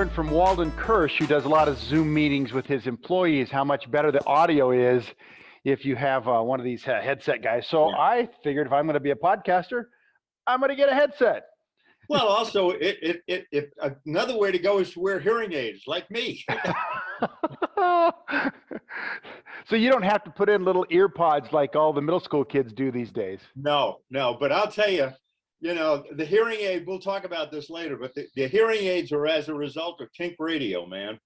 learned from Walden Kirsch, who does a lot of Zoom meetings with his employees, how much better the audio is if you have one of these headset guys. So Yeah. I figured if I'm going to be a podcaster, I'm going to get a headset. Well, also, if another way to go is to wear hearing aids, like me. So you don't have to put in little ear pods like all the middle school kids do these days. No, but I'll tell you, the hearing aid, we'll talk about this later, but the hearing aids are as a result of Kink radio, man.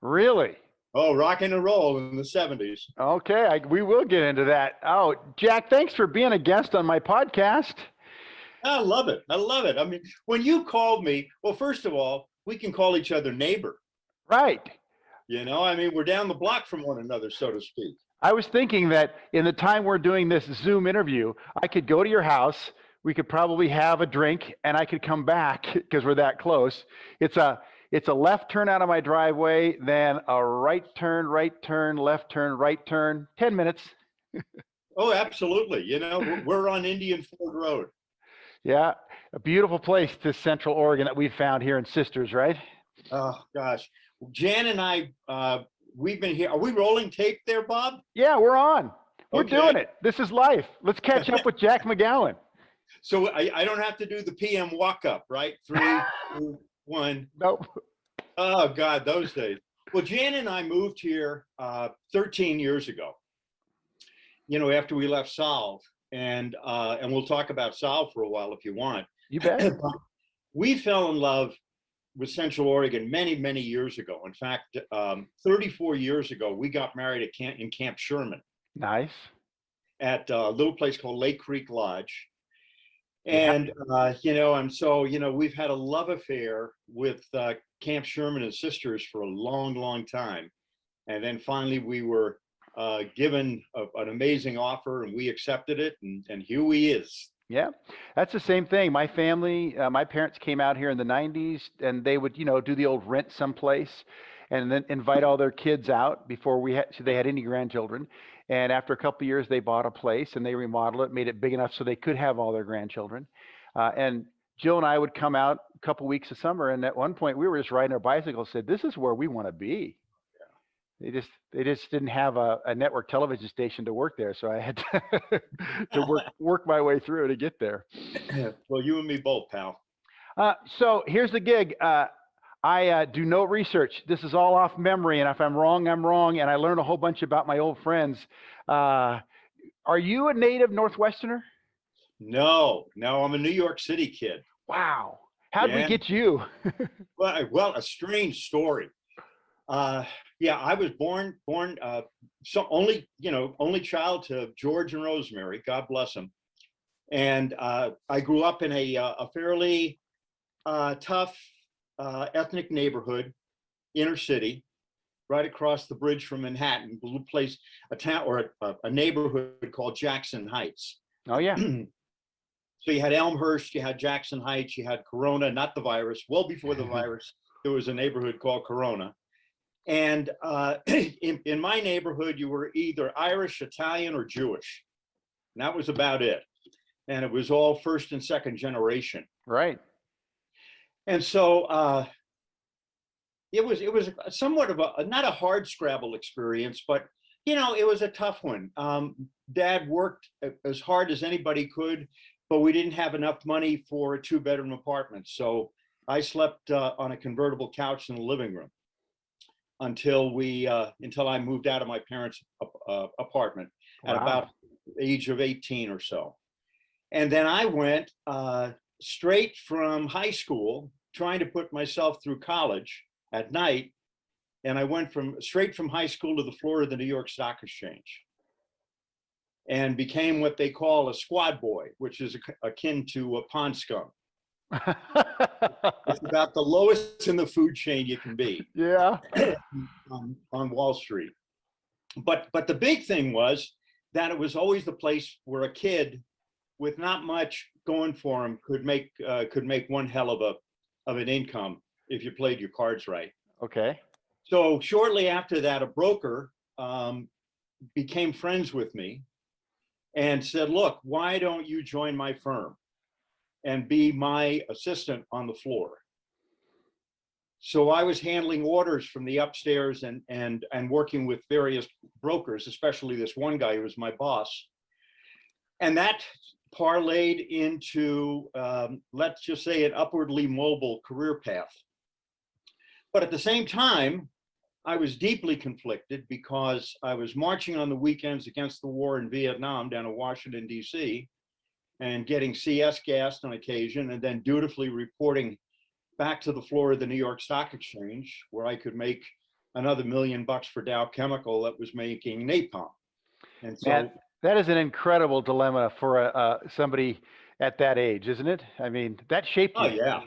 Really? Oh, rock and roll in the 70s. Okay, we will get into that. Oh, Jack, thanks for being a guest on my podcast. I love it. I mean, when you called me, well, first of all, we can call each other neighbor. Right. I mean, we're down the block from one another, so to speak. I was thinking that in the time we're doing this Zoom interview, I could go to your house, we could probably have a drink, and I could come back because we're that close. It's a left turn out of my driveway, then a right turn, left turn, right turn, 10 minutes. Oh, absolutely. We're on Indian Ford Road. Yeah, a beautiful place, this Central Oregon that we found here in Sisters, right? Oh, gosh. Jan and I, we've been here. Are we rolling tape there, Bob? Yeah, we're on. We're Okay. doing it. This is life. Let's catch up with Jack McGowan. So I don't have to do the PM walk up, right? 3, 2, 1. Nope. Oh, God, those days. Well, Jan and I moved here 13 years ago, after we left SOLV. And we'll talk about SOLV for a while if you want. You bet. We fell in love with Central Oregon many, many years ago. In fact, 34 years ago, we got married in Camp Sherman. Nice. At a little place called Lake Creek Lodge. And, we've had a love affair with Camp Sherman and Sisters for a long, long time. And then finally we were given an amazing offer, and we accepted it, and here he is. Yeah, that's the same thing. My family, my parents came out here in the 90s, and they would, do the old rent someplace and then invite all their kids out before they had any grandchildren. And after a couple of years, they bought a place and they remodeled it, made it big enough so they could have all their grandchildren. And Jill and I would come out a couple weeks of summer, and at one point we were just riding our bicycles, said, "This is where we want to be." They just didn't have a network television station to work there, so I had to work my way through to get there. Well, you and me both, pal. So here's the gig. I do no research. This is all off memory, and if I'm wrong, I'm wrong. And I learned a whole bunch about my old friends. Are you a native Northwesterner? No, I'm a New York City kid. Wow. How'd we get you? Well, a strange story. Yeah, I was born only child to George and Rosemary, God bless them. And I grew up in a fairly tough ethnic neighborhood, inner city, right across the bridge from Manhattan, a little place, a town or a neighborhood called Jackson Heights. Oh yeah. So you had Elmhurst, you had Jackson Heights, you had Corona, not the virus. Well before the virus, there was a neighborhood called Corona. And in my neighborhood, you were either Irish, Italian, or Jewish. And that was about it. And it was all first and second generation. Right. And so it was somewhat of not a hard Scrabble experience, but it was a tough one. Dad worked as hard as anybody could, but we didn't have enough money for a 2-bedroom apartment. So I slept on a convertible couch in the living room until I moved out of my parents' apartment at about the age of 18 or so. And then I went straight from high school, trying to put myself through college at night. And I went straight from high school to the floor of the New York Stock Exchange and became what they call a squad boy, which is akin to a pond scum. It's about the lowest in the food chain you can be. Yeah. on Wall Street. But the big thing was that it was always the place where a kid with not much going for him could make one hell of an income if you played your cards right. Okay. So shortly after that, a broker became friends with me and said, "Look, why don't you join my firm and be my assistant on the floor?" So I was handling orders from the upstairs and working with various brokers, especially this one guy who was my boss. And that parlayed into, let's just say, an upwardly mobile career path. But at the same time, I was deeply conflicted because I was marching on the weekends against the war in Vietnam down in Washington, D.C., and getting CS gassed on occasion, and then dutifully reporting back to the floor of the New York Stock Exchange, where I could make another $1 million for Dow Chemical that was making napalm. And so Man, that is an incredible dilemma for somebody at that age, isn't it? I mean, that shaped you. oh yeah,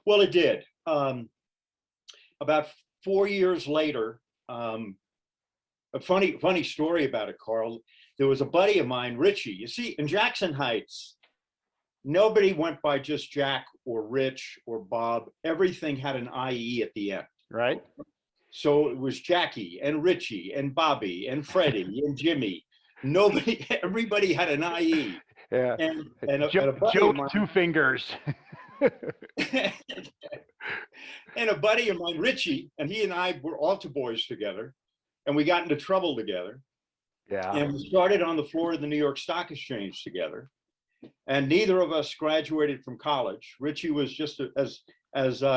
well it did. About 4 years later, a funny story about it, Carl. There was a buddy of mine, Richie. You see, in Jackson Heights, nobody went by just Jack or Rich or Bob. Everything had an IE at the end. Right. So it was Jackie and Richie and Bobby and Freddie and Jimmy. Everybody had an IE. Yeah. And a buddy Joe of mine, 2 fingers. and a buddy of mine, Richie, and he and I were altar boys together, and we got into trouble together. Yeah. And we started on the floor of the New York Stock Exchange together. And neither of us graduated from college. Richie was just as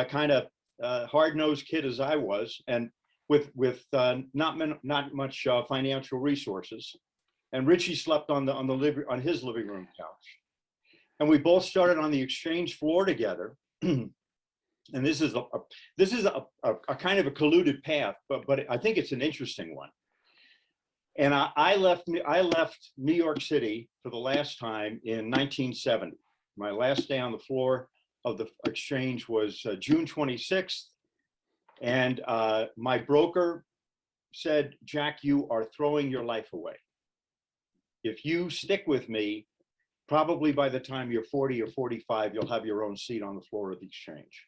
kind of hard-nosed kid as I was, and with not much financial resources. And Richie slept on his living room couch. And we both started on the exchange floor together. And this is a kind of a colluded path, but I think it's an interesting one. And I left New York City for the last time in 1970. My last day on the floor of the exchange was June 26th. And my broker said, Jack, you are throwing your life away. If you stick with me, probably by the time you're 40 or 45, you'll have your own seat on the floor of the exchange.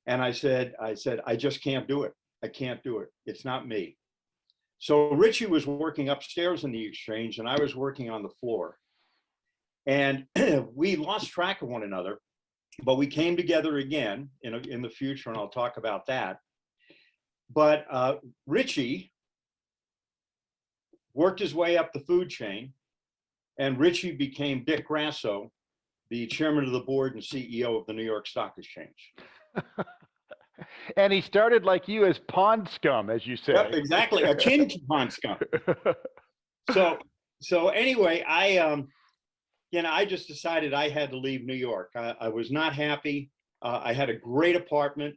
And I said, I just can't do it. I can't do it. It's not me. So Richie was working upstairs in the exchange and I was working on the floor. And we lost track of one another, but we came together again in the future, and I'll talk about that. But Richie worked his way up the food chain, and Richie became Dick Grasso, the chairman of the board and CEO of the New York Stock Exchange. And he started like you as pond scum, as you say. Yep, exactly, akin to pond scum. So anyway, I just decided I had to leave New York. I was not happy. I had a great apartment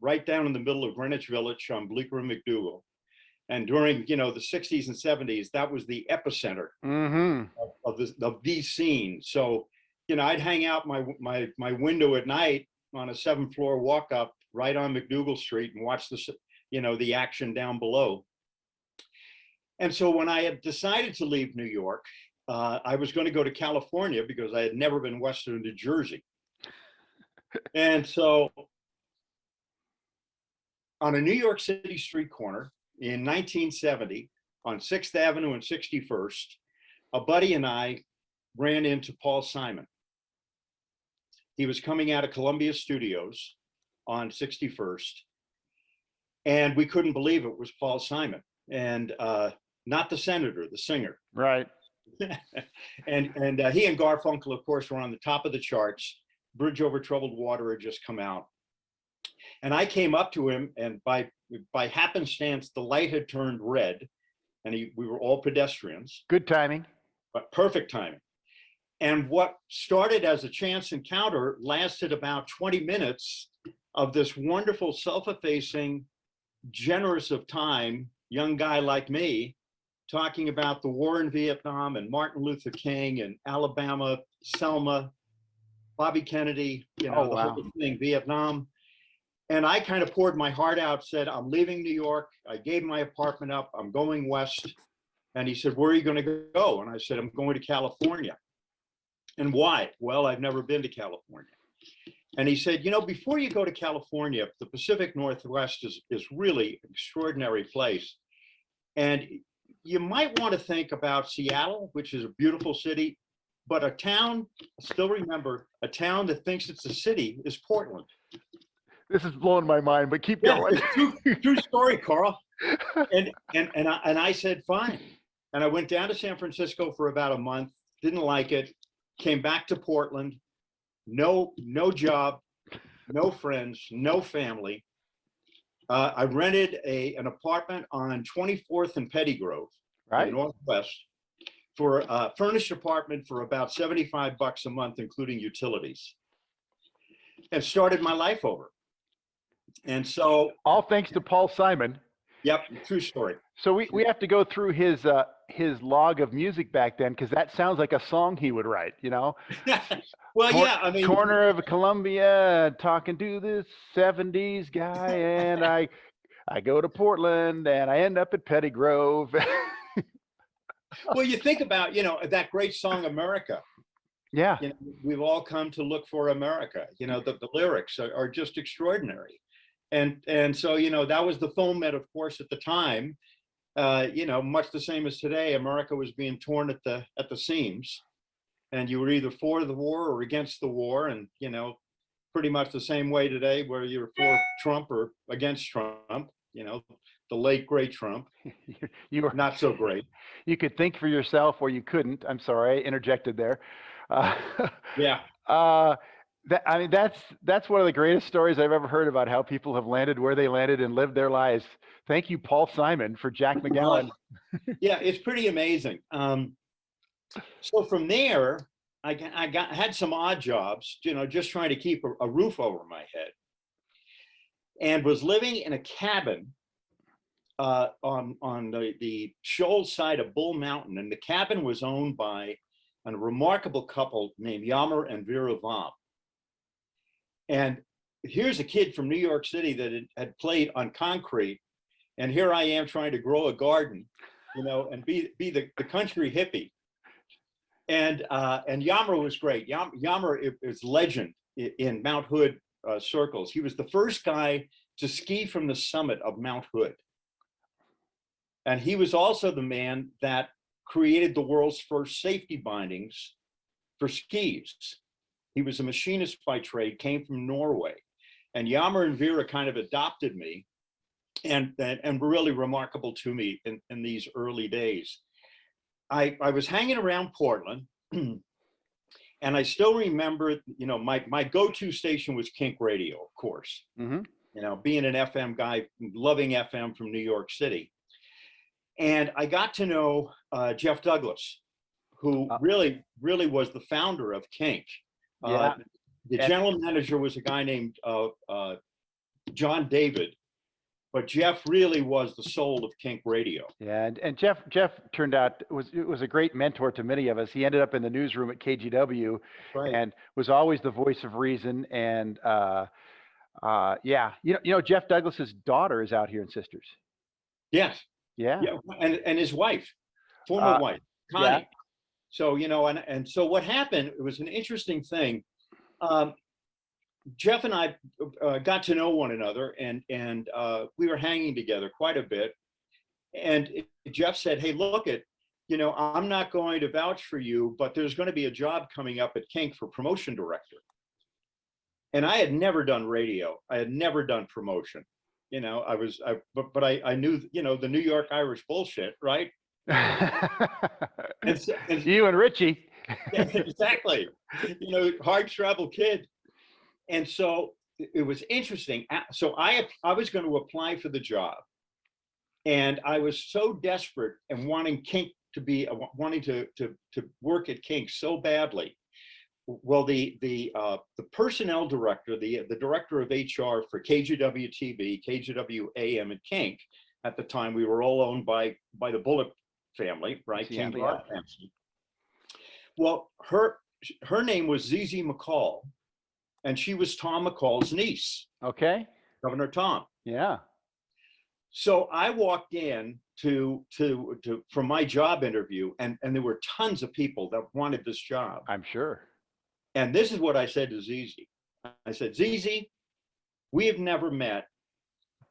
right down in the middle of Greenwich Village on Bleecker and McDougal. And during the 60s and 70s, that was the epicenter of these scenes. So I'd hang out my window at night on a 7th floor walk up right on McDougal Street and watch the action down below. And so when I had decided to leave New York, I was going to go to California because I had never been west of New Jersey. And so on a New York City street corner in 1970 on 6th Avenue and 61st, a buddy and I ran into Paul Simon. He was coming out of Columbia Studios on 61st, and we couldn't believe it was Paul Simon, and not the senator, the singer. Right. and he and Garfunkel, of course, were on the top of the charts. Bridge Over Troubled Water had just come out. And I came up to him, and by happenstance, the light had turned red, and we were all pedestrians. Good timing. But perfect timing. And what started as a chance encounter lasted about 20 minutes of this wonderful, self-effacing, generous of time young guy like me talking about the war in Vietnam and Martin Luther King and Alabama, Selma, Bobby Kennedy, the whole thing, Vietnam. And I kind of poured my heart out, said, I'm leaving New York. I gave my apartment up. I'm going west. And he said, where are you going to go? And I said, I'm going to California. And why? Well, I've never been to California. And he said, before you go to California, the Pacific Northwest is really an extraordinary place. And you might want to think about Seattle, which is a beautiful city, but a town, still remember, a town that thinks it's a city is Portland. This is blowing my mind, but keep Yeah, going. it's true story, Carl. And I said, fine. And I went down to San Francisco for about a month, didn't like it, came back to Portland, no job, no friends, no family. I rented an apartment on 24th and Pettygrove in Right. Northwest for a furnished apartment for about $75 a month, including utilities, and started my life over. And so, All thanks to Paul Simon. yep, true story. So we have to go through his log of music back then, because that sounds like a song he would write, you know. Well, yeah, I mean, Corner of Columbia, talking to this 70s guy, and I go to Portland and I end up at Pettygrove. well, you think about, that great song, America. Yeah. We've all come to look for America. The lyrics are just extraordinary. And so, that was the foment, of course, at the time. Much the same as today, America was being torn at the seams, and you were either for the war or against the war. And, pretty much the same way today, where you're for Trump or against Trump, the late, great Trump. You were not so great. You could think for yourself, or you couldn't. I'm sorry, I interjected there. Yeah. That's one of the greatest stories I've ever heard about how people have landed where they landed and lived their lives. Thank you, Paul Simon, for Jack McGowan. Yeah, it's pretty amazing. So from there, I had some odd jobs, just trying to keep a roof over my head, and was living in a cabin on the Shoals side of Bull Mountain, and the cabin was owned by a remarkable couple named Yammer and Vera Vom. And here's a kid from New York City that had played on concrete, and here I am trying to grow a garden, and be the country hippie. And Yammer was great. Yammer is legend in Mount Hood circles. He was the first guy to ski from the summit of Mount Hood. And he was also the man that created the world's first safety bindings for skis. He was a machinist by trade, came from Norway. And Yammer and Vera kind of adopted me, and were really remarkable to me in these early days. I was hanging around Portland, and I still remember, my go-to station was Kink Radio, of course. Mm-hmm. Being an FM guy, loving FM from New York City. And I got to know Jeff Douglas, who really was the founder of Kink. Yeah. The general manager was a guy named John David, but Jeff really was the soul of Kink Radio. Yeah, and Jeff turned out was a great mentor to many of us. He ended up in the newsroom at KGW, right, and was always the voice of reason. And yeah, Jeff Douglas's daughter is out here in Sisters. Yes. Yeah. And his wife, former wife, Connie. Yeah. So, and so what happened, it was an interesting thing. Jeff and I got to know one another, and we were hanging together quite a bit. And Jeff said, "Hey, look I'm not going to vouch for you, but there's going to be a job coming up at Kink for promotion director." And I had never done radio. I had never done promotion. I knew, the New York Irish bullshit, right? and you and Richie. Yeah, exactly. Hard travel kid. And so it was interesting. So I was going to apply for the job, and I was so desperate and wanting Kink wanting to work at Kink so badly. Well, the personnel director, the director of HR for KGW TV, KGW AM, and Kink, at the time, we were all owned by the Bullitt family, right? Yeah, King yeah. Well, her name was ZZ McCall, and she was Tom McCall's niece. Okay. Governor Tom. Yeah. So I walked in for my job interview, and there were tons of people that wanted this job. I'm sure. And this is what I said to ZZ. I said, "ZZ, we have never met,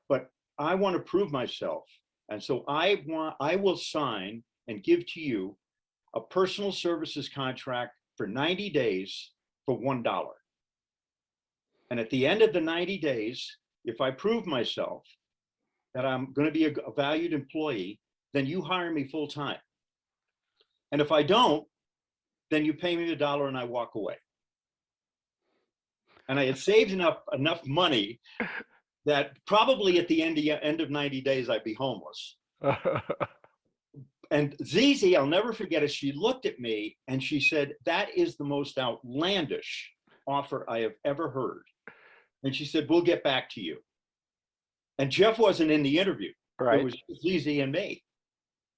but I want to prove myself. And so I will sign and give to you a personal services contract for 90 days for $1. And at the end of the 90 days, if I prove myself that I'm going to be a valued employee, then you hire me full time. And if I don't, then you pay me $1 and I walk away. And I had saved enough money that probably at the end of 90 days, I'd be homeless. And Zizi, I'll never forget it. She looked at me and she said, "That is the most outlandish offer I have ever heard." And she said, "We'll get back to you." And Jeff wasn't in the interview. Right. It was Zizi and me.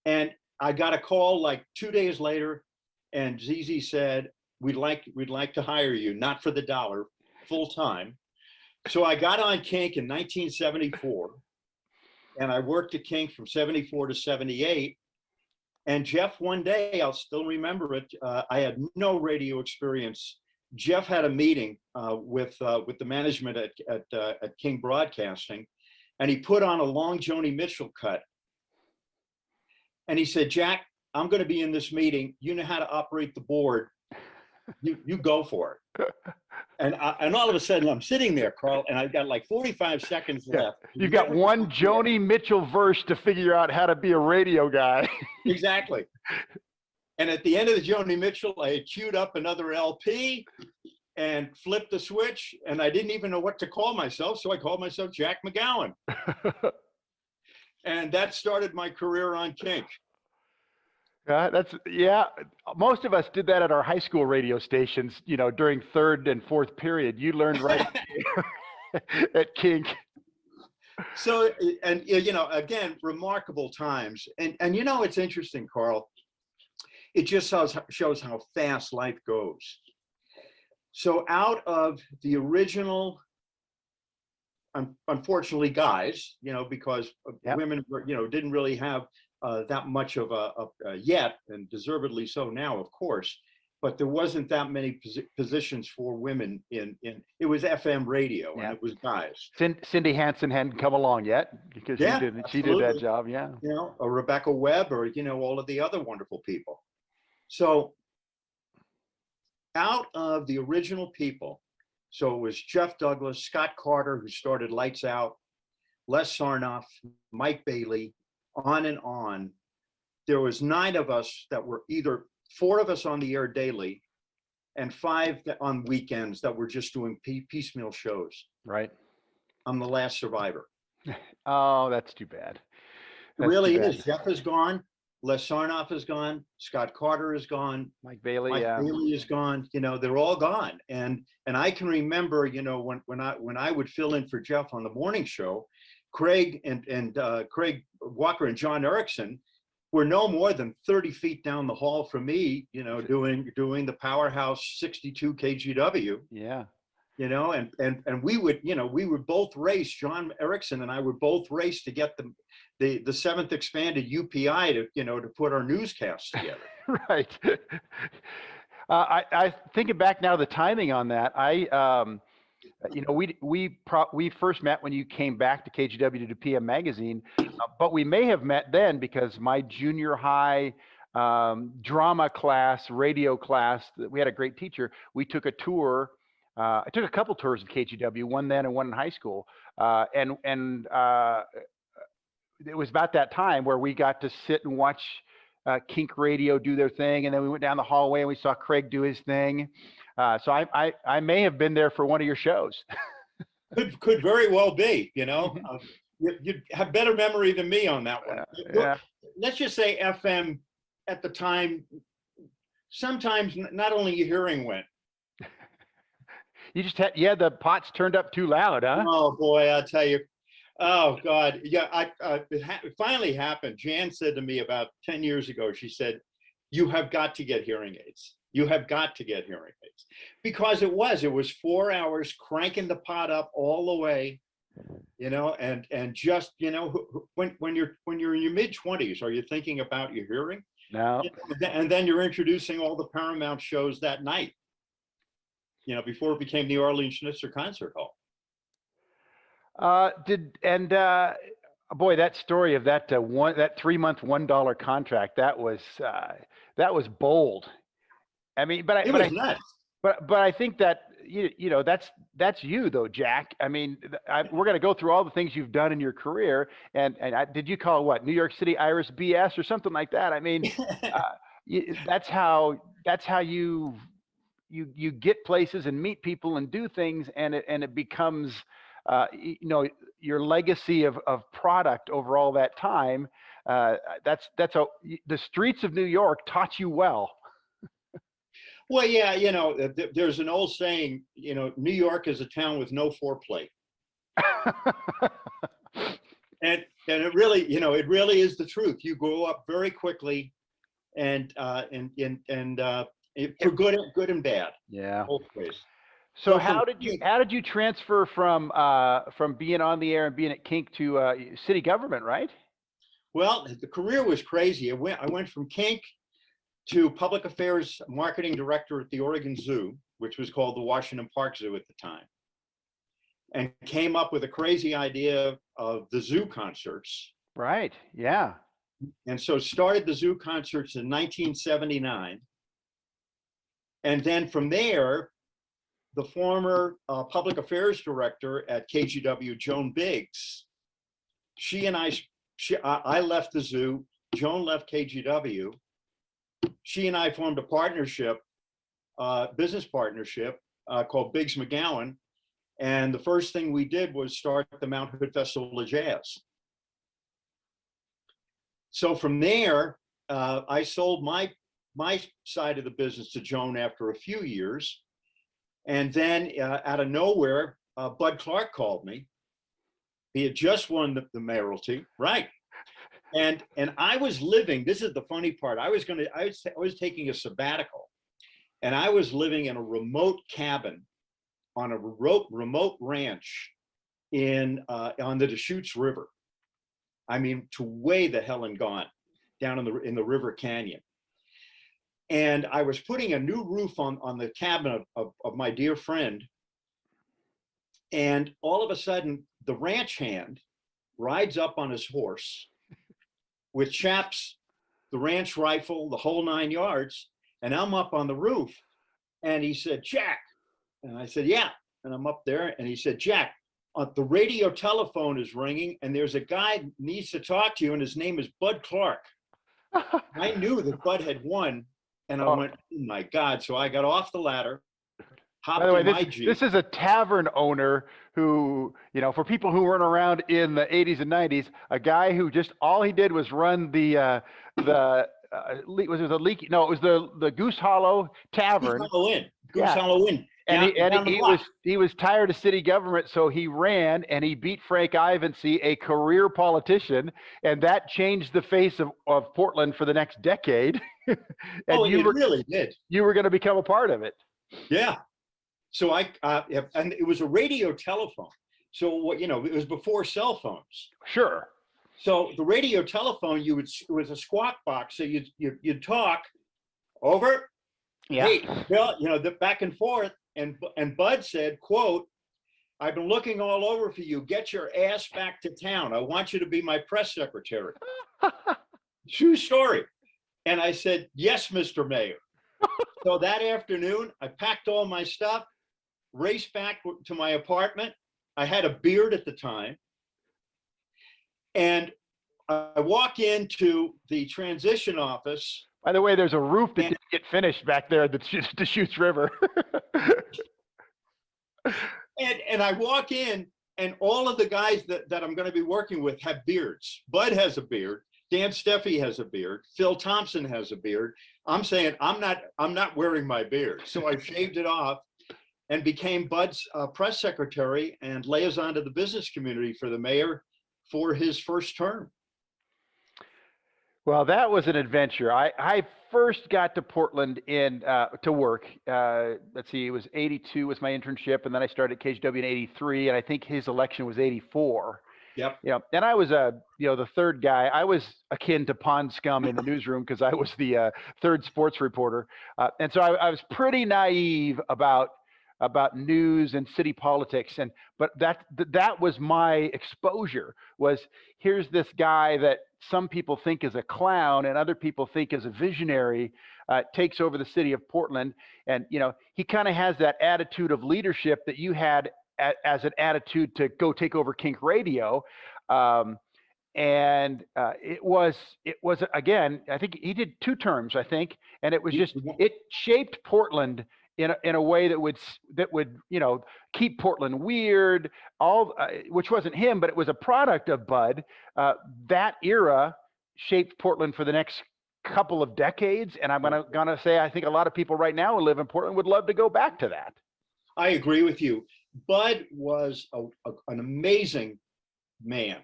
And I got a call like 2 days later, and Zizi said, we'd like to hire you, not for the $1, full time. So I got on Kink in 1974, and I worked at Kink from 74 to 78. And Jeff, one day, I'll still remember it, I had no radio experience. Jeff had a meeting with the management at King Broadcasting, and he put on a long Joni Mitchell cut. And he said, "Jack, I'm going to be in this meeting. You know how to operate the board. You go for it." And all of a sudden, I'm sitting there, Carl, and I've got like 45 seconds left. You've got one Joni Mitchell verse to figure out how to be a radio guy. Exactly. And at the end of the Joni Mitchell, I had queued up another LP and flipped the switch, and I didn't even know what to call myself, so I called myself Jack McGowan. And that started my career on Kink. Most of us did that at our high school radio stations, during third and fourth period. You learned right at Kink. So, and again, remarkable times. And it's interesting, Carl. It just shows how fast life goes. So out of the original, unfortunately, guys, because women were, didn't really have that much of a yet, and deservedly so now, of course, but there wasn't that many positions for women in it was FM radio, and it was guys. Cindy Hansen hadn't come along yet, because she did that job. Or Rebecca Webb, or all of the other wonderful people. So out of the original people, so it was Jeff Douglas, Scott Carter, who started Lights Out, Les Sarnoff, Mike Bailey, on and on. There was 9 of us that were either 4 of us on the air daily and 5 on weekends that were just doing piecemeal shows. Right. I'm the last survivor. Oh, that's too bad. It really is. Jeff is gone. Les Sarnoff is gone. Scott Carter is gone. Mike Bailey is gone. They're all gone. And I can remember, when I would fill in for Jeff on the morning show, Craig and Craig Walker and John Erickson were no more than 30 feet down the hall from me, doing the powerhouse 62 KGW. Yeah. And we would both race. John Erickson and I would both race to get the 7th expanded UPI to put our newscasts together. Right. I thinking back now, the timing on that, we first met when you came back to KGW to do PM Magazine, but we may have met then because my junior high drama class, radio class, we had a great teacher. We took a tour. I took a couple tours of KGW, one then and one in high school, and it was about that time where we got to sit and watch Kink Radio do their thing, and then we went down the hallway and we saw Craig do his thing. So I may have been there for one of your shows. Could very well be. You have better memory than me on that one. Let's just say FM at the time. Sometimes not only your hearing went. You just had the pots turned up too loud, huh? Oh boy, I'll tell you. Oh God, yeah. It finally happened. Jan said to me about 10 years ago. She said, "You have got to get hearing aids. You have got to get hearing aids," because it was 4 hours cranking the pot up all the way, and just when you're in your mid-20s, are you thinking about your hearing? No. And then you're introducing all the Paramount shows that night. Before it became the Arlene Schnitzer Concert Hall. Boy, that story of that 3-month $1 contract, that was bold. I mean, but I think that you know, that's you though, Jack. I mean, we're going to go through all the things you've done in your career, and did you call it what, New York City Iris BS or something like that? I mean, that's how you get places and meet people and do things, and it becomes, you know, your legacy of product over all that time. That's how the streets of New York taught you well. Well, yeah, you know, there's an old saying, you know, New York is a town with no foreplay. And it really, you know, it really is the truth. You grow up very quickly, and for good and bad. Yeah. Both ways. So how did you transfer from being on the air and being at Kink to city government, right? Well, the career was crazy. I went from Kink to public affairs marketing director at the Oregon Zoo, which was called the Washington Park Zoo at the time, and came up with a crazy idea of the zoo concerts. Right. Yeah. And so started the zoo concerts in 1979. And then from there, the former public affairs director at KGW, Joan Biggs, I left the zoo, Joan left KGW. She and I formed a partnership, business partnership called Biggs McGowan. And the first thing we did was start the Mount Hood Festival of Jazz. So from there, I sold my side of the business to Joan after a few years. And then out of nowhere, Bud Clark called me. He had just won the mayoralty, right? And I was living, this is the funny part, I was taking a sabbatical, and I was living in a remote cabin on a remote ranch on the Deschutes River. I mean, to way the hell and gone, down in the river canyon. And I was putting a new roof on the cabin of my dear friend. And all of a sudden, the ranch hand rides up on his horse with chaps, the ranch rifle, the whole 9 yards. And I'm up on the roof. And he said, Jack. And I said, yeah. And I'm up there. And he said, Jack, the radio telephone is ringing, and there's a guy who needs to talk to you, and his name is Bud Clark. I knew that Bud had won. And I went, oh my God. So I got off the ladder, hopped in my Jeep. This is a tavern owner who, you know, for people who weren't around in the 80s and 90s, a guy who just, all he did was run it was the Goose Hollow Tavern. Goose Hollow Inn. And he was tired of city government, so he ran and he beat Frank Ivancy, a career politician, and that changed the face of Portland for the next decade. And really did. You were going to become a part of it. Yeah. So and it was a radio telephone. So what, you know, it was before cell phones. Sure. So the radio telephone, it was a squawk box. So you'd talk over. Yeah. Hey, Bill, you know, back and forth. And Bud said, quote, I've been looking all over for you. Get your ass back to town. I want you to be my press secretary. True story. And I said, yes, Mr. Mayor. So that afternoon, I packed all my stuff, raced back to my apartment. I had a beard at the time. And I walk into the transition office. By the way, there's a roof that didn't get finished back there at the Deschutes River. and I walk in, and all of the guys that I'm going to be working with have beards. Bud has a beard. Dan Steffi has a beard. Phil Thompson has a beard. I'm saying I'm not wearing my beard. So I shaved it off and became Bud's press secretary and liaison to the business community for the mayor for his first term. Well, that was an adventure. I first got to Portland to work. Let's see, it was 82 was my internship, and then I started at KGW in 83, and I think his election was 84. Yep. Yeah, and I was the third guy. I was akin to pond scum in the newsroom because I was the third sports reporter, and so I was pretty naive about about news and city politics. But that was my exposure. Was here's this guy that some people think is a clown and other people think is a visionary, takes over the city of Portland, and he kind of has that attitude of leadership that you had as an attitude to go take over Kink Radio. And it was again, I think he did 2 terms, I think, and it was just, it shaped Portland in a way that would keep Portland weird, which wasn't him, but it was a product of Bud. That era shaped Portland for the next couple of decades, and I'm gonna say I think a lot of people right now who live in Portland would love to go back to that. I agree with you. Bud was an amazing man.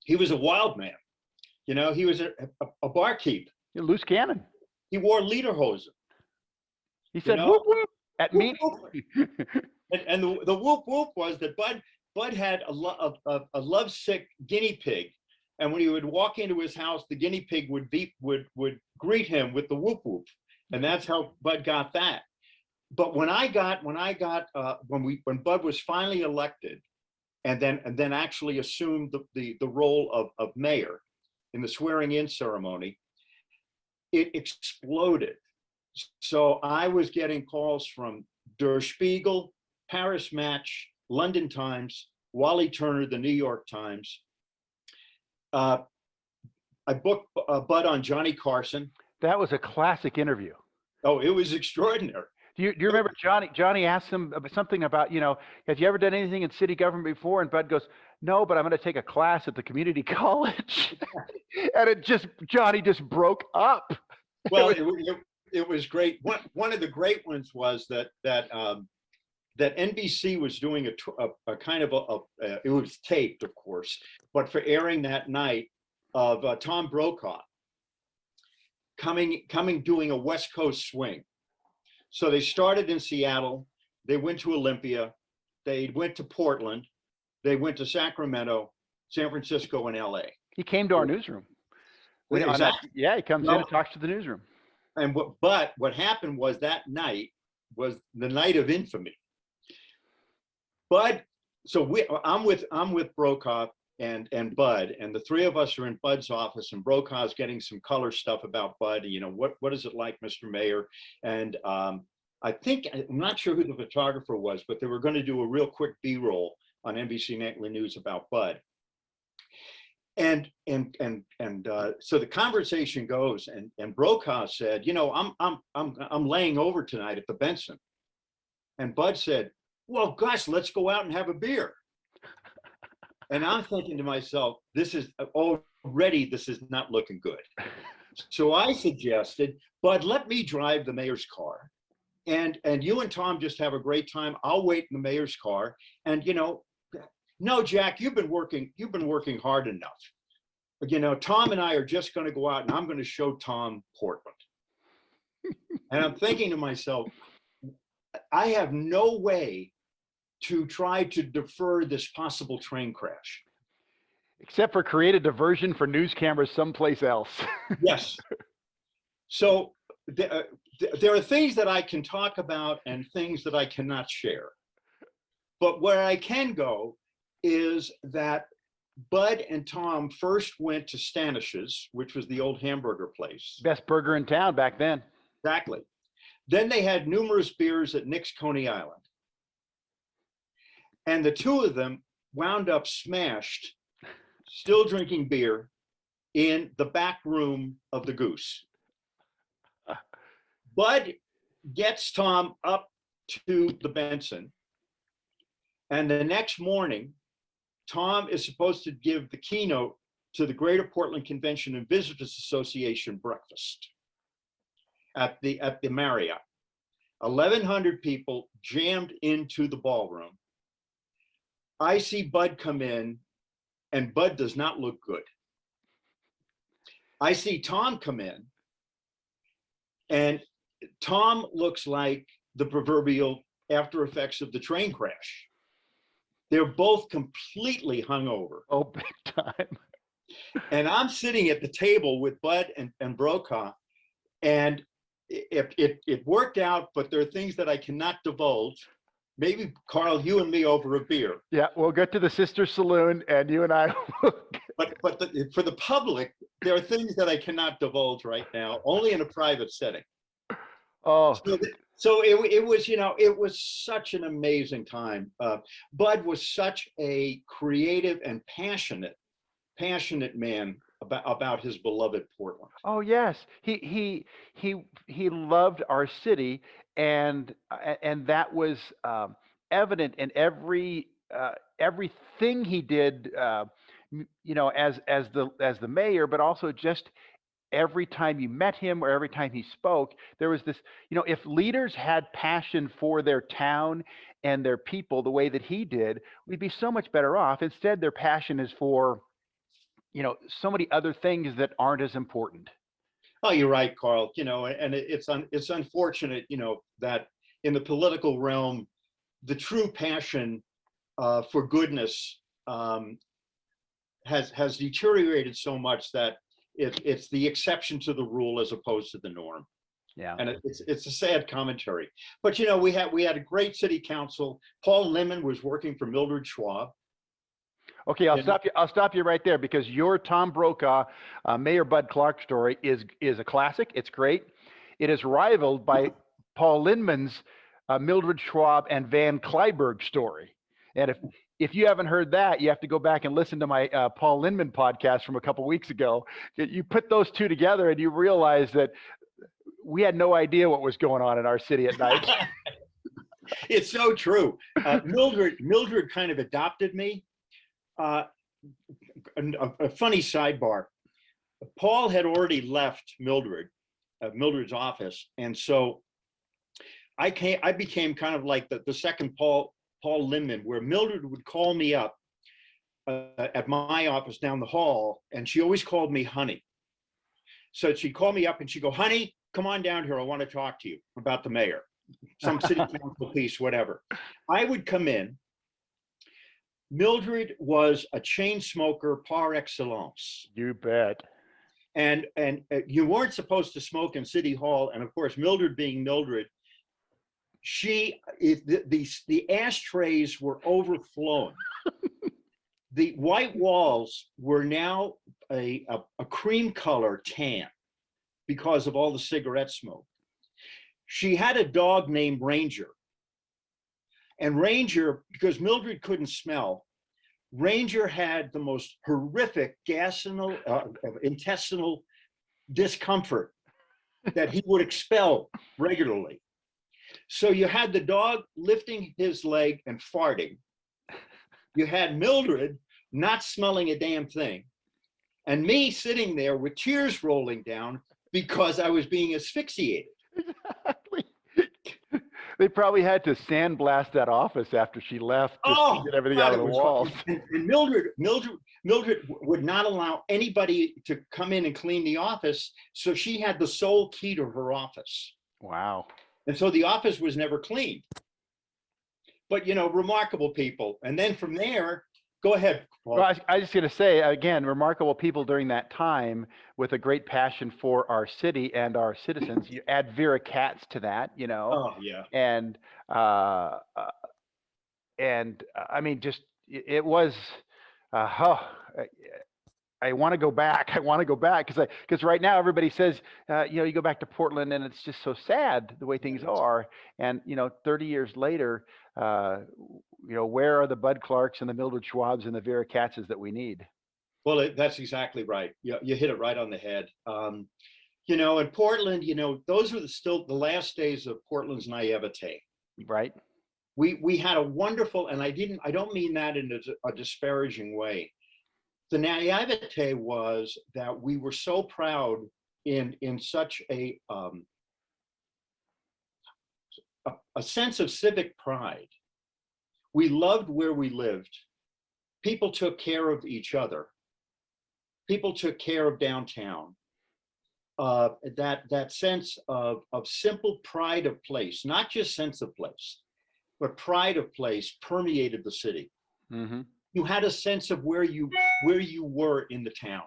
He was a wild man. He was a barkeep. Loose cannon. He wore lederhosen. He said whoop whoop at me. And the whoop whoop was that Bud had a lovesick guinea pig, and when he would walk into his house, the guinea pig would greet him with the whoop whoop, and that's how Bud got that. But when Bud was finally elected, and then actually assumed the role of mayor in the swearing in ceremony, it exploded. So I was getting calls from Der Spiegel, Paris Match, London Times, Wally Turner, the New York Times. I booked Bud on Johnny Carson. That was a classic interview. Oh, it was extraordinary. Do you remember Johnny asked him something about, have you ever done anything in city government before? And Bud goes, no, but I'm going to take a class at the community college. And Johnny just broke up. Well, it was great. One of the great ones was that NBC was doing a kind of it was taped, of course, but for airing that night of Tom Brokaw coming doing a West Coast swing. So they started in Seattle, they went to Olympia, they went to Portland, they went to Sacramento, San Francisco, and LA. He came to our newsroom. Exactly. Yeah, he comes in and talks to the newsroom. But what happened was that night was the night of infamy. Bud, so I'm with Brokaw and Bud, and the 3 of us are in Bud's office, and Brokaw's getting some color stuff about Bud. What is it like, Mr. Mayor? And I think, I'm not sure who the photographer was, but they were going to do a real quick B-roll on NBC Nightly News about Bud. And so the conversation goes, and Brokaw said, I'm laying over tonight at the Benson. And Bud said, well, gosh, let's go out and have a beer. And I'm thinking to myself, this is not looking good. So I suggested, Bud, let me drive the mayor's car, and you and Tom just have a great time. I'll wait in the mayor's car. And no, Jack, you've been working hard enough. Tom and I are just going to go out, and I'm going to show Tom Portland. And I'm thinking to myself, I have no way to try to defer this possible train crash. Except for create a diversion for news cameras someplace else. Yes. So there are things that I can talk about and things that I cannot share. But where I can go is that Bud and Tom first went to Stanish's, which was the old hamburger place. Best burger in town back then. Exactly. Then they had numerous beers at Nick's Coney Island. And the 2 of them wound up smashed, still drinking beer, in the back room of the Goose. Bud gets Tom up to the Benson. And the next morning, Tom is supposed to give the keynote to the Greater Portland Convention and Visitors Association breakfast at the Marriott. 1,100 people jammed into the ballroom. I see Bud come in, and Bud does not look good. I see Tom come in, and Tom looks like the proverbial after effects of the train crash. They're both completely hungover. Oh, big time. And I'm sitting at the table with Bud and Brokaw, and it worked out, but there are things that I cannot divulge. Maybe, Carl, you and me over a beer. Yeah, we'll get to the sister saloon, and you and I will. But for the public, there are things that I cannot divulge right now, only in a private setting. Oh, So it was, it was such an amazing time. Bud was such a creative and passionate man about his beloved Portland. oh yes, he loved our city, and that was evident in everything he did. As the mayor, but also just every time you met him or every time he spoke, there was this, if leaders had passion for their town and their people the way that he did, we'd be so much better off. Instead, their passion is for, so many other things that aren't as important. Oh, you're right, Carl. And it's unfortunate, that in the political realm, the true passion for goodness has deteriorated so much that it's the exception to the rule as opposed to the norm. Yeah. And it's a sad commentary. But we had a great city council. Paul Lemon was working for Mildred Schwab. Okay, I'll stop you right there, because your Tom Brokaw, Mayor Bud Clark story is a classic. It's great. It is rivaled by Paul Lindman's Mildred Schwab and Van Clyburg story. And if you haven't heard that, you have to go back and listen to my Paul Lindman podcast from a couple weeks ago. You put those two together and you realize that we had no idea what was going on in our city at night. It's so true. Mildred kind of adopted me. A funny sidebar. Paul had already left Mildred's office, and so I became kind of like the second Paul Lindman, where Mildred would call me up at my office down the hall, and she always called me honey. So she'd call me up and she'd go, honey, come on down here. I want to talk to you about the mayor, some city council piece, whatever. I would come in. Mildred was a chain smoker par excellence. You bet. And you weren't supposed to smoke in City Hall. And of course, Mildred being Mildred, the ashtrays were overflowing. The white walls were now a cream color tan because of all the cigarette smoke. She had a dog named Ranger. And Ranger, because Mildred couldn't smell, Ranger had the most horrific intestinal discomfort that he would expel regularly. So you had the dog lifting his leg and farting. You had Mildred not smelling a damn thing. And me sitting there with tears rolling down because I was being asphyxiated. Exactly. They probably had to sandblast that office after she left to get everything out of the walls. And Mildred would not allow anybody to come in and clean the office, so she had the sole key to her office. Wow. And so the office was never cleaned. But, remarkable people. And then from there, go ahead, Paul. Well, I was just going to say, again, remarkable people during that time with a great passion for our city and our citizens. You add Vera Katz to that, Oh, yeah. And I mean, just, it was, I want to go back. I want to go back because right now everybody says, you go back to Portland and it's just so sad the way things are. And, 30 years later, where are the Bud Clarks and the Mildred Schwabs and the Vera Katzes that we need? Well, that's exactly right. You hit it right on the head. In Portland, those were still the last days of Portland's naivete. Right. We had a wonderful, and I don't mean that in a disparaging way. The naivete was that we were so proud in such a sense of civic pride. We loved where we lived. People took care of each other. People took care of downtown. That sense of simple pride of place, not just sense of place, but pride of place permeated the city. Mm-hmm. You had a sense of where you were in the town.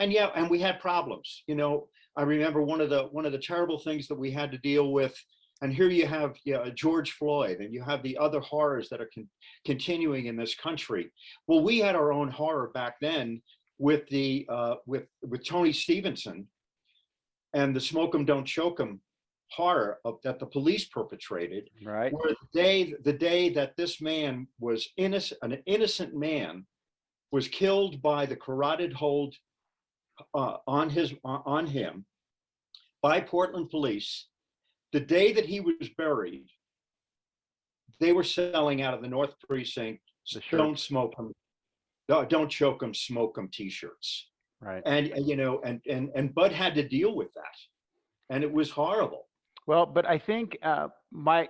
yeah, and we had problems. You know, I remember one of the terrible things that we had to deal with. And here you have George Floyd, and you have the other horrors that are continuing in this country. Well, we had our own horror back then with the with Tony Stevenson and the smoke 'em don't choke 'em horror that the police perpetrated. Right. Where the day that this man was innocent, an innocent man was killed by the carotid hold on him by Portland police. The day that he was buried, they were selling out of the North Precinct "Don't smoke them, don't choke them, smoke them" T-shirts. Right. And you know, and Bud had to deal with that, and it was horrible. Well, but I think my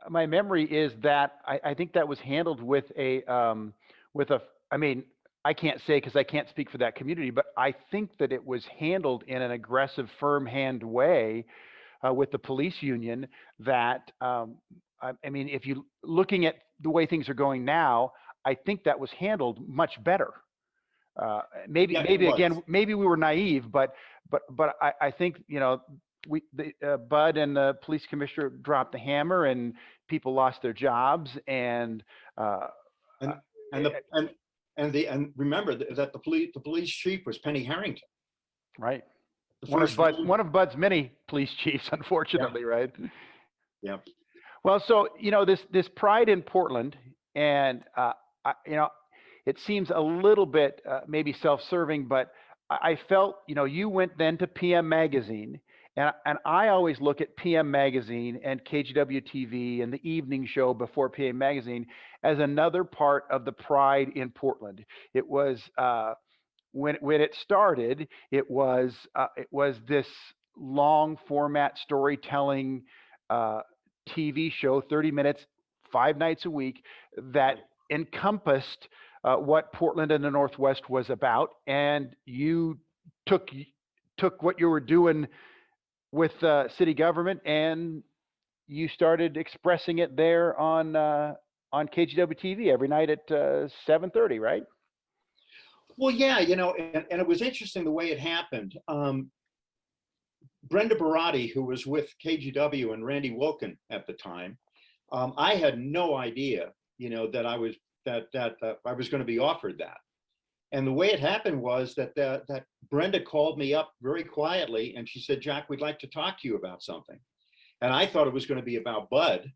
memory is that I think that was handled with a I mean, I can't say because I can't speak for that community, but I think that it was handled in an aggressive, firm hand way with the police union. That I mean, if you looking at the way things are going now, I think that was handled much better. Maybe again, maybe we were naive, but I think, you know, Bud and the police commissioner dropped the hammer, and people lost their jobs, and remember that the police chief was Penny Harrington. Right. One of Bud's many police chiefs, unfortunately. Yeah. Right. Yeah. Well, so, you know, this pride in Portland, and you know, it seems a little bit maybe self-serving, but I felt, you know, you went then to PM Magazine, and I always look at PM Magazine and KGW TV and the evening show before PM Magazine as another part of the pride in Portland. It was when it started, it was this long format storytelling TV show, 30 minutes, 5 nights a week, that encompassed what Portland and the Northwest was about. And you took what you were doing with city government, and you started expressing it there on KGW TV every night at 7:30, right? Well, yeah, you know, and it was interesting the way it happened. Brenda Baratti, who was with KGW, and Randy Wilkin at the time, I had no idea, you know, that I was going to be offered that. And the way it happened was that Brenda called me up very quietly, and she said, "Jack, we'd like to talk to you about something." And I thought it was going to be about Bud.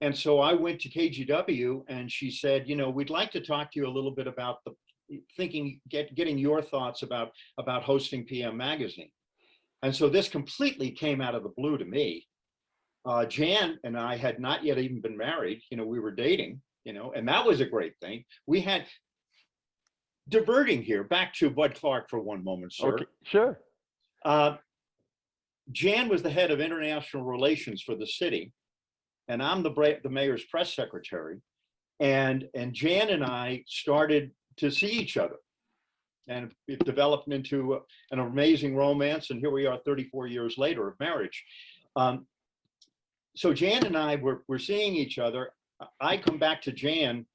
And so I went to KGW, and she said, "You know, we'd like to talk to you a little bit about getting your thoughts about hosting PM Magazine." And so this completely came out of the blue to me. Jan and I had not yet even been married. You know, we were dating, you know, and that was a great thing. We had, diverting here, back to Bud Clark for one moment, sir. Okay, sure. Jan was the head of international relations for the city, and I'm the mayor's press secretary. And Jan and I started to see each other, and it developed into an amazing romance. And here we are 34 years later of marriage. So Jan and I were seeing each other. I come back to Jan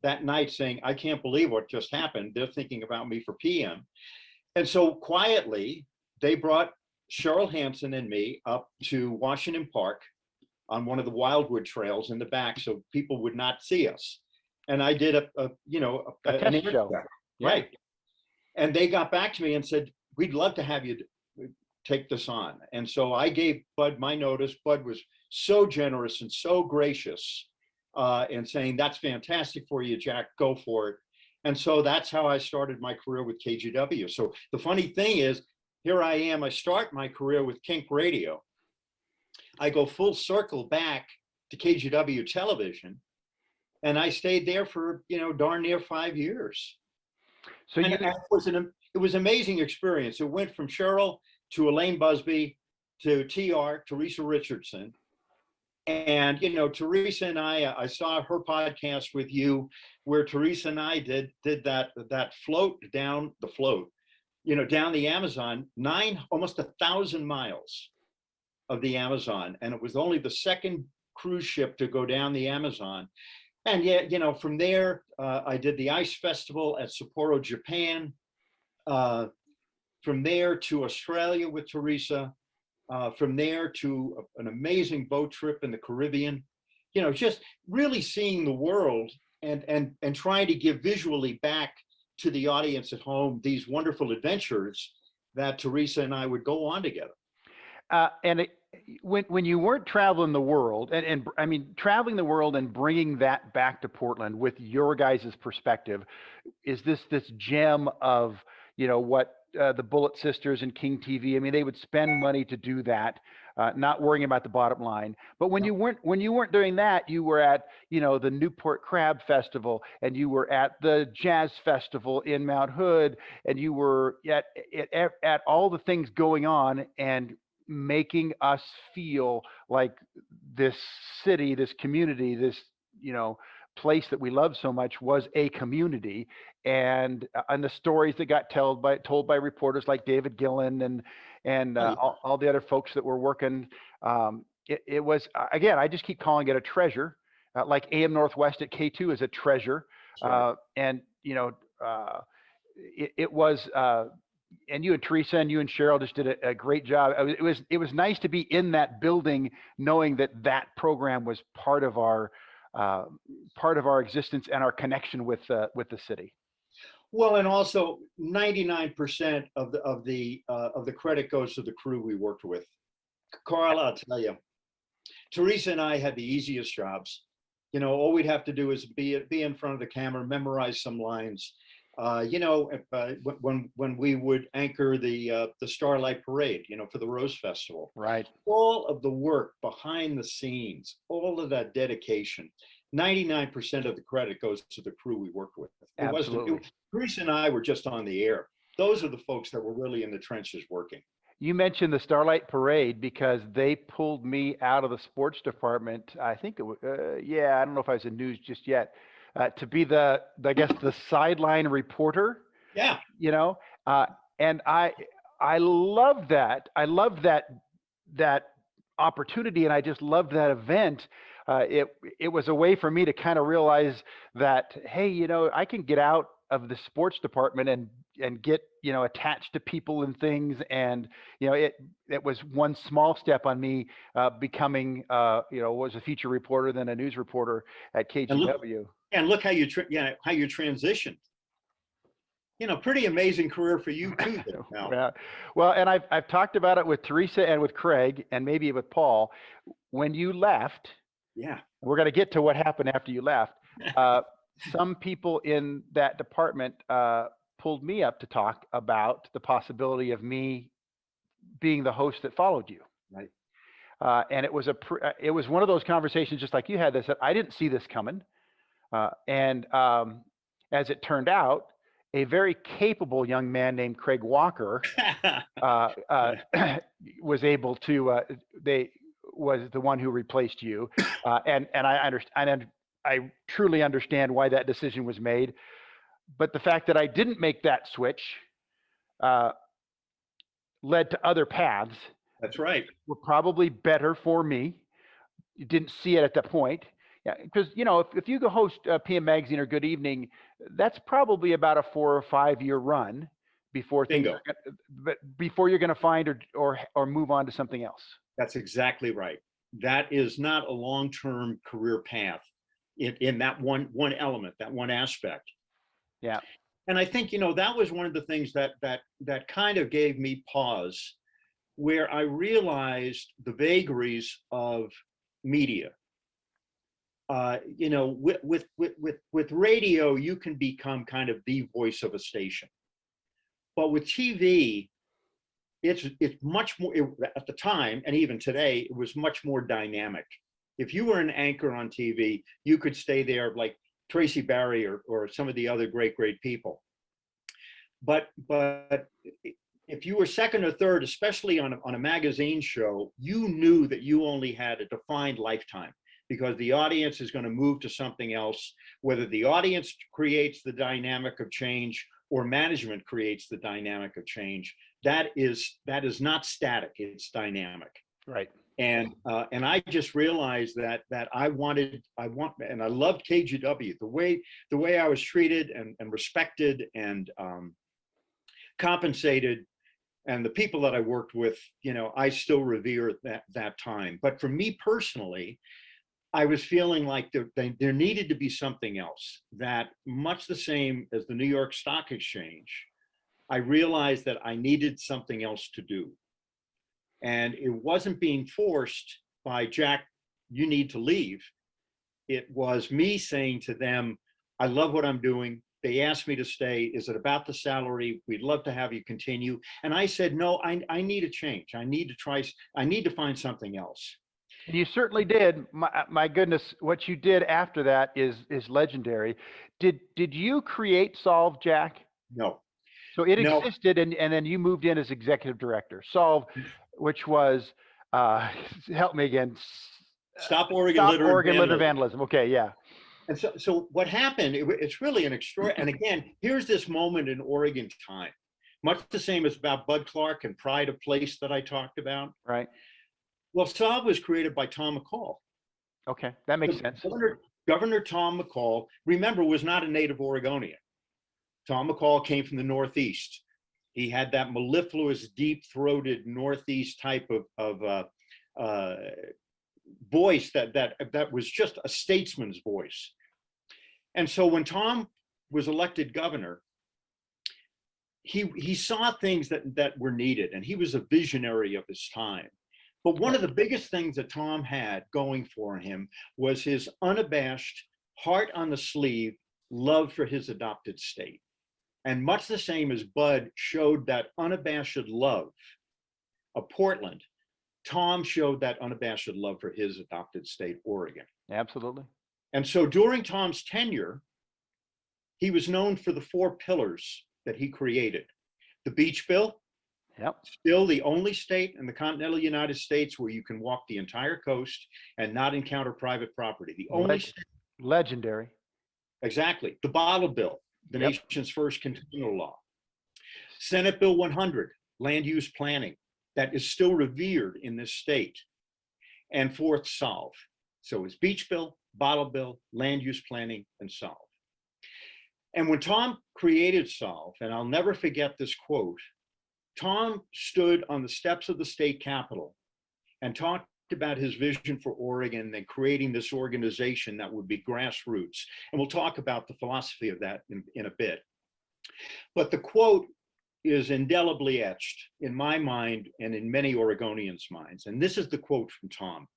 that night saying, "I can't believe what just happened. They're thinking about me for PM." And so quietly, they brought Cheryl Hansen and me up to Washington Park on one of the Wildwood trails in the back, so people would not see us. And I did a test show. Right. And they got back to me and said, "We'd love to have you take this on." And so I gave Bud my notice. Bud was so generous and so gracious in saying, "That's fantastic for you, Jack, go for it." And so that's how I started my career with KGW. So the funny thing is, here I am, I start my career with Kink Radio. I go full circle back to KGW television, and I stayed there for, you know, darn near 5 years. So it was an amazing experience. It went from Cheryl to Elaine Busby to Teresa Richardson. And, you know, Teresa and I saw her podcast with you, where Teresa and I did that float down the Amazon, almost 1,000 miles of the Amazon. And it was only the second cruise ship to go down the Amazon. And yet, you know, from there, I did the ice festival at Sapporo, Japan. from there to Australia with Teresa, from there to an amazing boat trip in the Caribbean, just really seeing the world and trying to give visually back to the audience at home these wonderful adventures that Teresa and I would go on together. When you weren't traveling the world, and I mean, traveling the world and bringing that back to Portland with your guys' perspective, is this gem of, what the Bullet Sisters and King TV, I mean, they would spend money to do that, not worrying about the bottom line. But when you weren't doing that, you were at, the Newport Crab Festival, and you were at the Jazz Festival in Mount Hood, and you were at all the things going on and making us feel like this city, this community, this, place that we love so much was a community, and the stories that got told by reporters like David Gillen and all the other folks that were working. It was, again, I just keep calling it a treasure, like AM Northwest at K2 is a treasure. Right. And it was, and you and Teresa and you and Cheryl just did a great job. It was nice to be in that building, knowing that program was part of our existence and our connection with the city. Well, and also 99% of the credit goes to the crew we worked with. Carl, I'll tell you, Teresa and I had the easiest jobs. All we'd have to do is be in front of the camera, memorize some lines. When we would anchor the Starlight Parade, for the Rose Festival, right? All of the work behind the scenes, all of that dedication, 99% of the credit goes to the crew we worked with. Absolutely. Teresa and I were just on the air. Those are the folks that were really in the trenches working. You mentioned the Starlight Parade because they pulled me out of the sports department. I think it was, I don't know if I was in news just yet. To be the sideline reporter. Yeah. And I love that. I love that opportunity, and I just loved that event. It was a way for me to kind of realize that, hey, I can get out of the sports department and get, attached to people and things. And, it was one small step on me becoming, was a feature reporter, then a news reporter at KGW. And look how you transitioned. Pretty amazing career for you too. Yeah. Well, and I've talked about it with Teresa and with Craig and maybe with Paul. When you left, we're going to get to what happened after you left. Some people in that department pulled me up to talk about the possibility of me being the host that followed you. Right. And it was one of those conversations, just like you had this, that I didn't see this coming. And as it turned out, a very capable young man named Craig Walker was able to. Was the one who replaced you, and I truly understand why that decision was made. But the fact that I didn't make that switch led to other paths. That's right. Were probably better for me. You didn't see it at that point. Yeah, because if you go host PM Magazine or Good Evening, that's probably about a 4 or 5 year run before before you're going to find or move on to something else. That's exactly right. That is not a long-term career path in that one element, that one aspect. Yeah. And I think that was one of the things that kind of gave me pause, where I realized the vagaries of media. With radio, you can become kind of the voice of a station, but with TV, it's much more, at the time, and even today, it was much more dynamic. If you were an anchor on TV, you could stay there like Tracy Barry or some of the other great people. But if you were second or third, especially on a magazine show, you knew that you only had a defined lifetime, because the audience is going to move to something else, whether the audience creates the dynamic of change or management creates the dynamic of change. That is not static, it's dynamic. Right. And I just realized that I loved KGW, the way I was treated and respected and compensated. And the people that I worked with, I still revere that time. But for me personally, I was feeling like there needed to be something else, that much the same as the New York Stock Exchange, I realized that I needed something else to do. And it wasn't being forced by Jack, you need to leave. It was me saying to them, I love what I'm doing. They asked me to stay. Is it about the salary? We'd love to have you continue. And I said, no, I need a change. I need to find something else. You certainly did. My goodness, what you did after that is legendary. Did you create SOLV, Jack? No. So it No. existed, and then you moved in as executive director. SOLV, which was help me again. Stop Oregon Litter Vandalism. Okay, yeah. And so what happened? It's really an extraordinary. And again, here's this moment in Oregon time, much the same as about Bud Clark and Pride of Place that I talked about. Right. Well, SOLV was created by Tom McCall. Okay, that makes sense. Governor Tom McCall, remember, was not a native Oregonian. Tom McCall came from the Northeast. He had that mellifluous, deep-throated Northeast type of voice that was just a statesman's voice. And so when Tom was elected governor, he saw things that were needed, and he was a visionary of his time. But one of the biggest things that Tom had going for him was his unabashed, heart on the sleeve love for his adopted state. And much the same as Bud showed that unabashed love of Portland, Tom showed that unabashed love for his adopted state, Oregon. Absolutely. And so during Tom's tenure, he was known for the 4 pillars that he created. The Beach Bill, still the only state in the continental United States where you can walk the entire coast and not encounter private property. The only state. Legendary. Exactly. The Bottle Bill, the nation's first container law. Senate Bill 100, land use planning, that is still revered in this state. And 4th, SOLV. So it's Beach Bill, Bottle Bill, land use planning, and SOLV. And when Tom created SOLV, and I'll never forget this quote, Tom stood on the steps of the state capitol and talked about his vision for Oregon and creating this organization that would be grassroots. And we'll talk about the philosophy of that in a bit. But the quote is indelibly etched in my mind and in many Oregonians' minds. And this is the quote from Tom.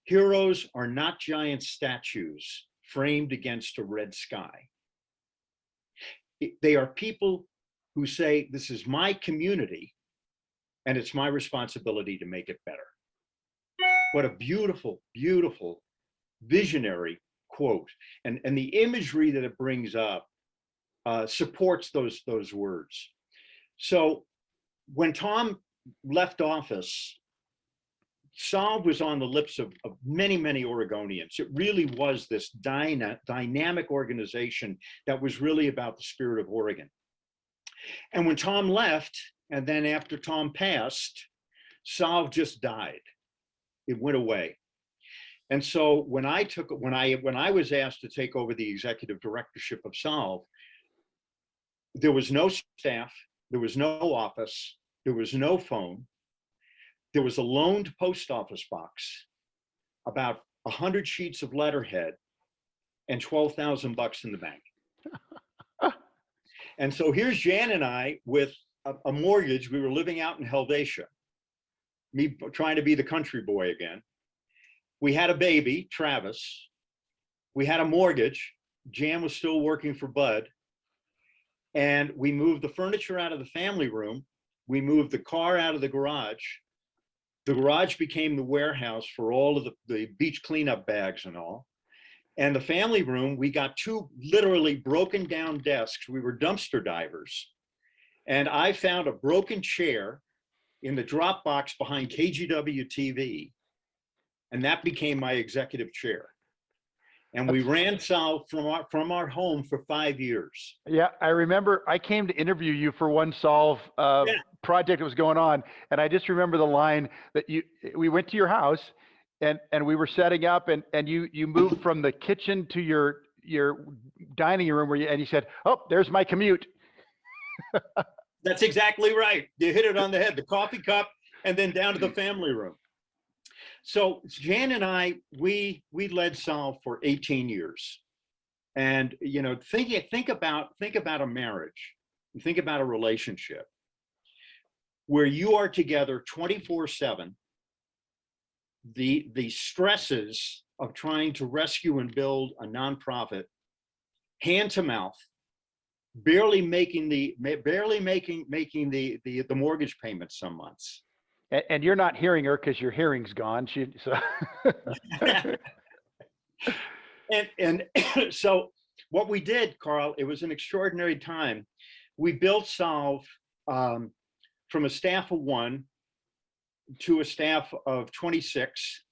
Heroes are not giant statues framed against a red sky. They are people who say, this is my community and it's my responsibility to make it better. What a beautiful, beautiful, visionary quote. And the imagery that it brings up supports those words. So when Tom left office, SOLV was on the lips of many, many Oregonians. It really was this dynamic organization that was really about the spirit of Oregon. And when Tom left, and then after Tom passed, SOLV just died. It went away. And so when I was asked to take over the executive directorship of SOLV, there was no staff, there was no office, there was no phone. There was a loaned post office box, about 100 sheets of letterhead, and $12,000 in the bank. And so here's Jan and I with a mortgage. We were living out in Helvetia, me trying to be the country boy again. We had a baby, Travis. We had a mortgage. Jan was still working for Bud. And we moved the furniture out of the family room. We moved the car out of the garage. The garage became the warehouse for all of the beach cleanup bags and all. And the family room, we got 2 literally broken down desks. We were dumpster divers. And I found a broken chair in the drop box behind KGW TV. And that became my executive chair. And we ran SOLV from our home for 5 years. Yeah, I remember I came to interview you for one SOLV project that was going on. And I just remember the line that we went to your house and we were setting up and you moved from the kitchen to your dining room and you said, oh, there's my commute. That's exactly right. You hit it on the head, the coffee cup, and then down to the family room. So Jan and I, we led SOLV for 18 years. And, you know, think about a marriage, think about a relationship where you are together 24/7. The stresses of trying to rescue and build a nonprofit, hand to mouth, barely making the mortgage payments some months. And you're not hearing her because your hearing's gone. So and so what we did, Carl, it was an extraordinary time. We built SOLV from a staff of 1 to a staff of 26.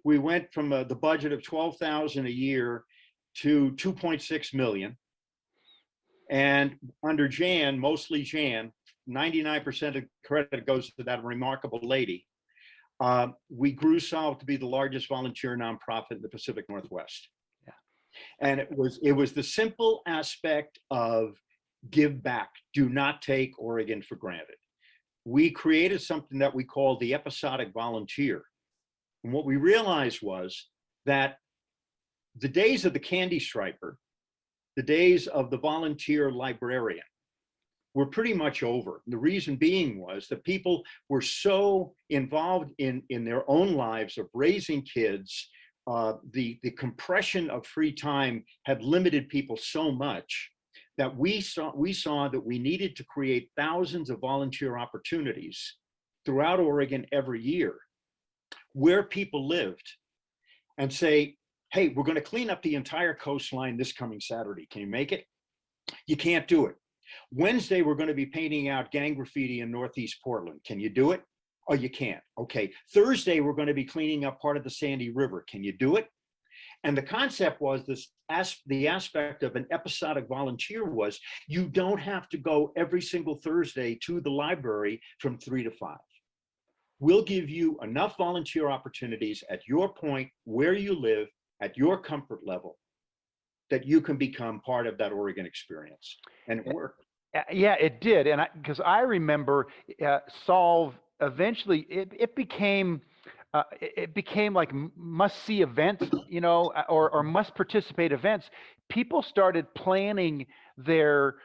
We went from the budget of $12,000 a year to 2.6 million. And under Jan, mostly Jan, 99% of credit goes to that remarkable lady. We grew SOLV to be the largest volunteer nonprofit in the Pacific Northwest. Yeah. And it was the simple aspect of give back, do not take Oregon for granted. We created something that we call the episodic volunteer. And what we realized was that the days of the candy striper, the days of the volunteer librarian were pretty much over. The reason being was that people were so involved in their own lives of raising kids. The compression of free time had limited people so much that we saw that we needed to create thousands of volunteer opportunities throughout Oregon every year where people lived and say, hey, we're going to clean up the entire coastline this coming Saturday. Can you make it? You can't do it. Wednesday, we're going to be painting out gang graffiti in Northeast Portland. Can you do it? Oh, you can't. Okay. Thursday, we're going to be cleaning up part of the Sandy River. Can you do it? And the concept was the aspect of an episodic volunteer was you don't have to go every single Thursday to the library from 3 to 5. We'll give you enough volunteer opportunities at your point, where you live, at your comfort level, that you can become part of that Oregon experience. And it worked. Yeah, it did. And because I remember SOLV eventually, it became like must-see events, you know, or must-participate events. People started planning their,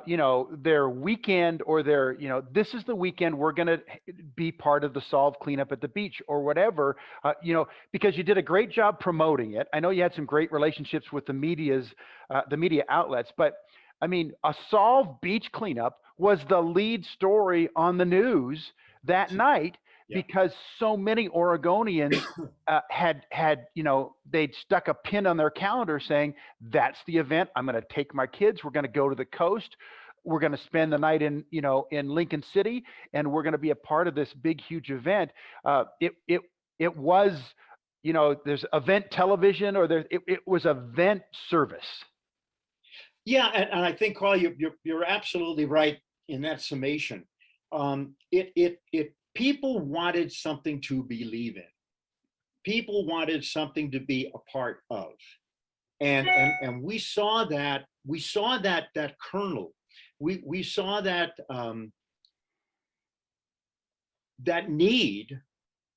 you know, their weekend or their, you know, this is the weekend we're going to be part of the SOLV cleanup at the beach or whatever, you know, because you did a great job promoting it. I know you had some great relationships with the media outlets, but I mean, a SOLV beach cleanup was the lead story on the news that night. Yeah. Because so many Oregonians had, you know, they'd stuck a pin on their calendar saying, that's the event. I'm going to take my kids. We're going to go to the coast. We're going to spend the night in, you know, in Lincoln City, and we're going to be a part of this big, huge event. It was, you know, there's event television, or it was event service. Yeah, and I think, Carl, you're absolutely right in that summation. People wanted something to believe in. People wanted something to be a part of. And we saw that kernel. We saw that that need,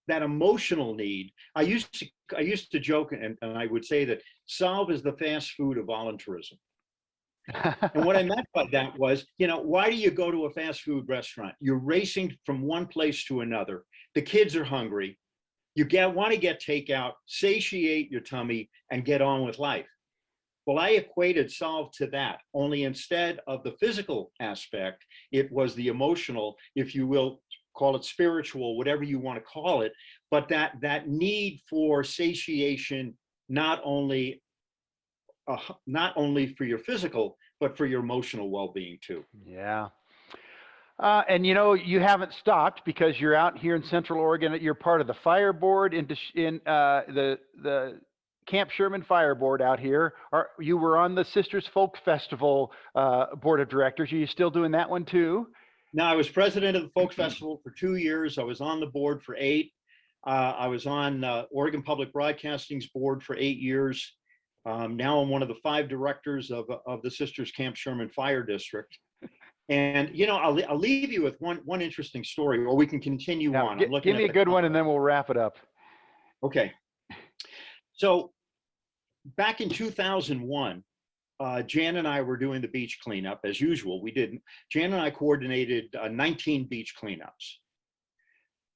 that emotional need. I used to joke and I would say that SOLV is the fast food of volunteerism. And what I meant by that was, you know, why do you go to a fast food restaurant? You're racing from one place to another. The kids are hungry. You want to get takeout, satiate your tummy, and get on with life. Well, I equated SOLV to that, only instead of the physical aspect, it was the emotional, if you will, call it spiritual, whatever you want to call it, but that need for satiation, not only for your physical, but for your emotional well-being too. Yeah. And you know, you haven't stopped because you're out here in Central Oregon. You're part of the fire board in the Camp Sherman Fire Board out here. You were on the Sisters Folk Festival board of directors. Are you still doing that one too? No, I was president of the Folk Festival for 2 years. I was on the board for 8. I was on Oregon Public Broadcasting's board for 8 years. Now I'm one of the 5 directors of the Sisters Camp Sherman Fire District. And, you know, I'll leave you with one interesting story, or we can continue Now, on. I'm looking give at me a the good one, clock. and then we'll wrap it up. Okay. So back in 2001, Jan and I were doing the beach cleanup as usual. Jan and I coordinated 19 beach cleanups.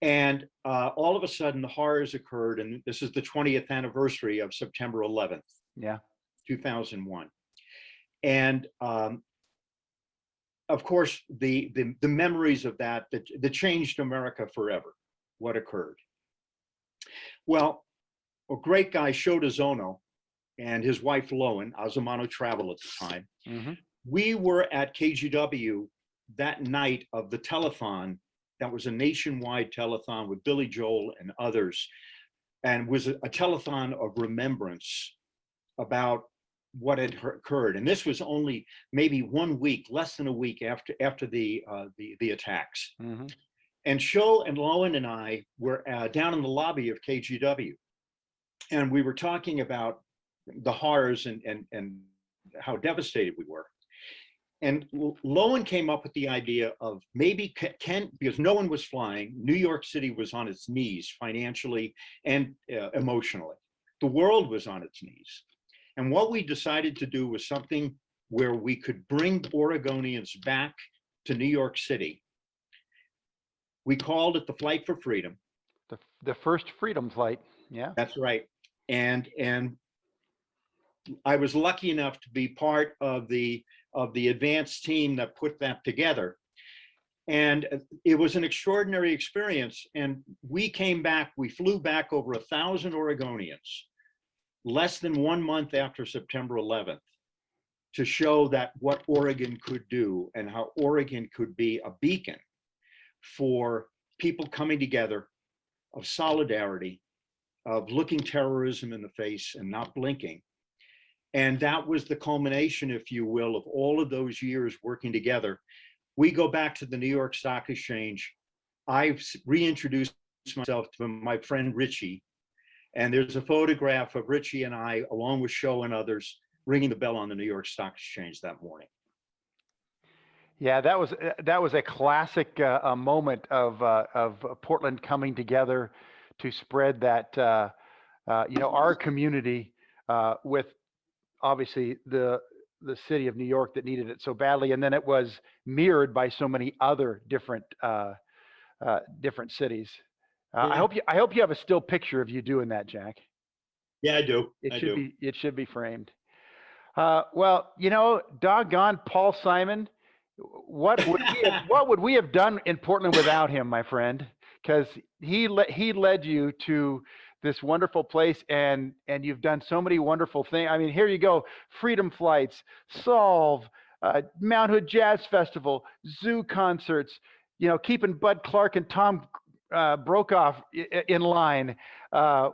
And all of a sudden, the horrors occurred. And this is the 20th anniversary of September 11th, Yeah. 2001. And of course, the memories of that changed America forever, what occurred. Well, a great guy, Shota Zono, and his wife, Lowen, Azamano Travel at the time, Mm-hmm. we were at KGW that night of the telethon. That was a nationwide telethon with Billy Joel and others, and was a telethon of remembrance about what had occurred. And this was only maybe 1 week, less than a week after the attacks. Mm-hmm. And Sho and Lowen and I were down in the lobby of KGW, and we were talking about the horrors and how devastated we were. And Lowen came up with the idea of maybe because no one was flying, New York City was on its knees financially and emotionally. The world was on its knees. And what we decided to do was something where we could bring Oregonians back to New York City. We called it the Flight for Freedom. The first freedom flight. Yeah. That's right. And I was lucky enough to be part of the advanced team that put that together. And it was an extraordinary experience. And we came back, we flew back over 1,000 Oregonians, less than 1 month after September 11th, to show that what Oregon could do and how Oregon could be a beacon for people coming together, of solidarity, of looking terrorism in the face and not blinking. And that was the culmination, if you will, of all of those years working together. We go back to the New York Stock Exchange. I've reintroduced myself to my friend Richie, and there's a photograph of Richie and I, along with Sho and others, ringing the bell on the New York Stock Exchange that morning. Yeah, that was a classic moment of Portland coming together to spread that our community with obviously the city of New York that needed it so badly, and then it was mirrored by so many other different cities. Yeah. I hope you have a still picture of you doing that, Jack. Yeah, I do. It should be framed. Well, doggone Paul Simon. What would we have done in Portland without him, my friend? Because he led you to this wonderful place, and you've done so many wonderful things. I mean, here you go: Freedom Flights, SOLV, Mount Hood Jazz Festival, zoo concerts. Keeping Bud Clark and Tom Brokaw in line.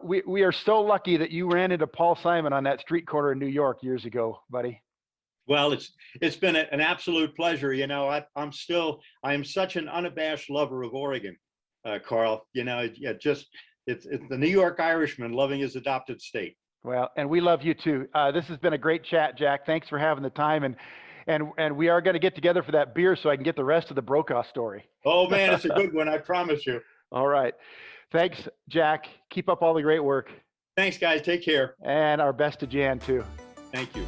We are so lucky that you ran into Paul Simon on that street corner in New York years ago, buddy. Well, it's been an absolute pleasure. I am such an unabashed lover of Oregon, Carl. It's the New York Irishman loving his adopted state. Well, and we love you too. This has been a great chat, Jack. Thanks for having the time, and we are going to get together for that beer so I can get the rest of the Brokaw story. Oh man, it's a good one, I promise you. All right. Thanks, Jack. Keep up all the great work. Thanks, guys. Take care. And our best to Jan too. Thank you.